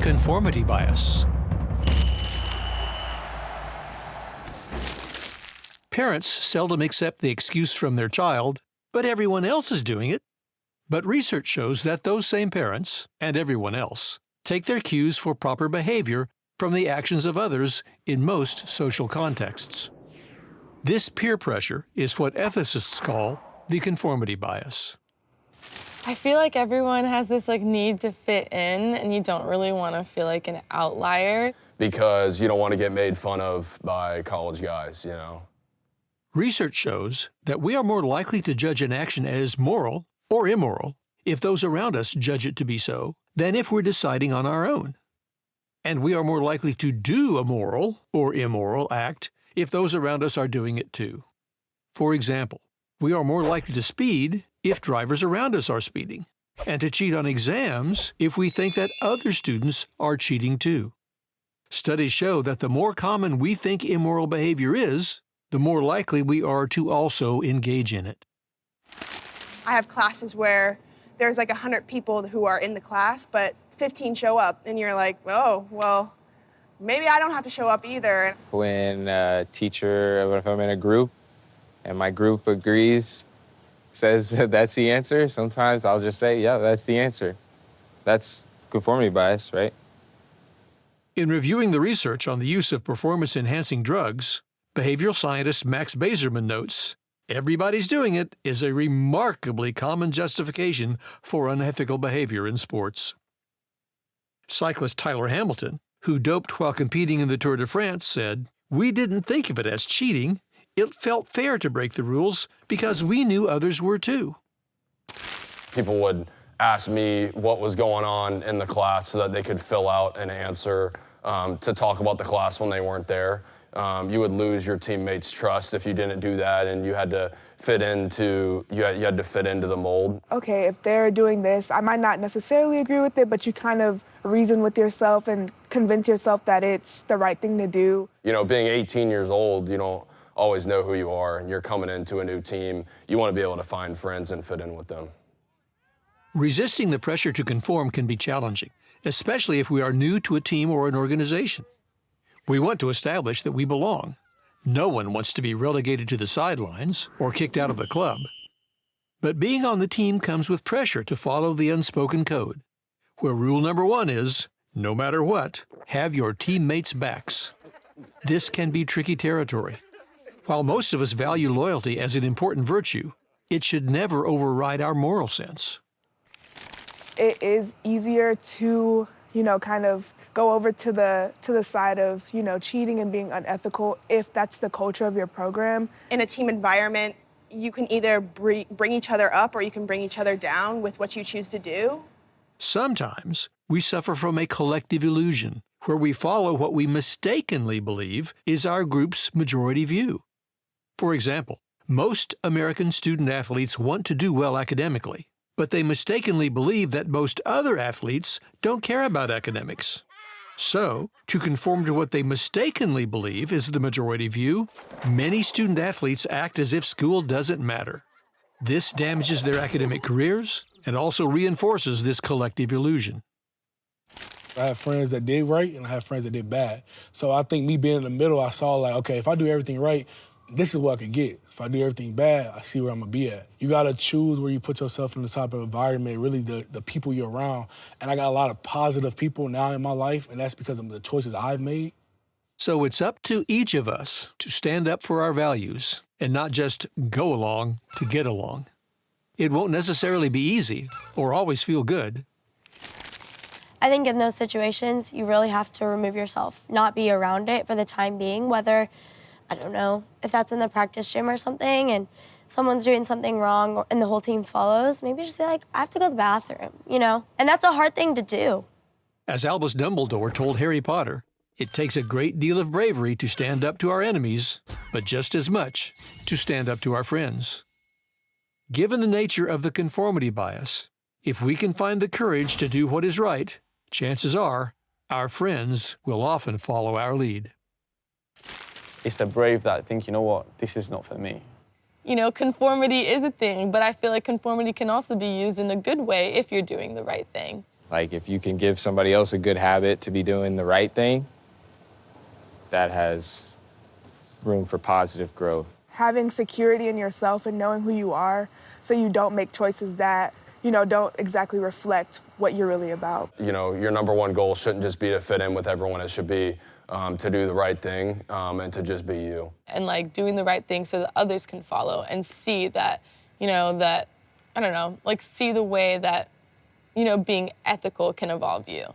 Conformity bias. Parents seldom accept the excuse from their child, but everyone else is doing it. But research shows that those same parents, and everyone else, take their cues for proper behavior from the actions of others in most social contexts. This peer pressure is what ethicists call the conformity bias. I feel like everyone has this need to fit in, and you don't really want to feel like an outlier. Because you don't want to get made fun of by college guys, you know. Research shows that we are more likely to judge an action as moral or immoral if those around us judge it to be so than if we're deciding on our own. And we are more likely to do a moral or immoral act if those around us are doing it too. For example, we are more likely to speed if drivers around us are speeding, and to cheat on exams if we think that other students are cheating too. Studies show that the more common we think immoral behavior is, the more likely we are to also engage in it. I have classes where there's 100 people who are in the class, but 15 show up, and you're like, oh, well, maybe I don't have to show up either. When a teacher, if I'm in a group and my group agrees, says that that's the answer, sometimes I'll just say, yeah, that's the answer. That's conformity bias, right? In reviewing the research on the use of performance-enhancing drugs, behavioral scientist Max Bazerman notes, everybody's doing it is a remarkably common justification for unethical behavior in sports. Cyclist Tyler Hamilton, who doped while competing in the Tour de France, said, "We didn't think of it as cheating. It felt fair to break the rules because we knew others were too." People would ask me what was going on in the class so that they could fill out an answer to talk about the class when they weren't there. You would lose your teammates' trust if you didn't do that, and you had to fit into the mold. Okay, if they're doing this, I might not necessarily agree with it, but you kind of reason with yourself and convince yourself that it's the right thing to do. You know, being 18 years old, you don't always know who you are, and you're coming into a new team. You want to be able to find friends and fit in with them. Resisting the pressure to conform can be challenging, especially if we are new to a team or an organization. We want to establish that we belong. No one wants to be relegated to the sidelines or kicked out of the club. But being on the team comes with pressure to follow the unspoken code, where rule number 1 is, no matter what, have your teammates' backs. This can be tricky territory. While most of us value loyalty as an important virtue, it should never override our moral sense. It is easier to, kind of go over to the side of, cheating and being unethical if that's the culture of your program. In a team environment, you can either bring each other up or you can bring each other down with what you choose to do. Sometimes we suffer from a collective illusion where we follow what we mistakenly believe is our group's majority view. For example, most American student athletes want to do well academically, but they mistakenly believe that most other athletes don't care about academics. So, to conform to what they mistakenly believe is the majority view, many student athletes act as if school doesn't matter. This damages their academic careers and also reinforces this collective illusion. I have friends that did right and I have friends that did bad. So I think me being in the middle, I saw okay, if I do everything right, this is what I could get. If I do everything bad, I see where I'm gonna be at. You gotta choose where you put yourself in the type of environment, really the people you're around. And I got a lot of positive people now in my life, and that's because of the choices I've made. So it's up to each of us to stand up for our values and not just go along to get along. It won't necessarily be easy or always feel good. I think in those situations, you really have to remove yourself, not be around it for the time being, whether, I don't know, if that's in the practice gym or something and someone's doing something wrong and the whole team follows, maybe just be like, I have to go to the bathroom, And that's a hard thing to do. As Albus Dumbledore told Harry Potter, it takes a great deal of bravery to stand up to our enemies, but just as much to stand up to our friends. Given the nature of the conformity bias, if we can find the courage to do what is right, chances are our friends will often follow our lead. It's the brave that think, you know what, this is not for me. Conformity is a thing, but I feel like conformity can also be used in a good way if you're doing the right thing. Like, if you can give somebody else a good habit to be doing the right thing, that has room for positive growth. Having security in yourself and knowing who you are so you don't make choices that, you know, don't exactly reflect what you're really about. You know, your number one goal shouldn't just be to fit in with everyone. It should be to do the right thing and to just be you. And like doing the right thing so that others can follow and see that, you know, that, I don't know, like see the way that, you know, being ethical can evolve you.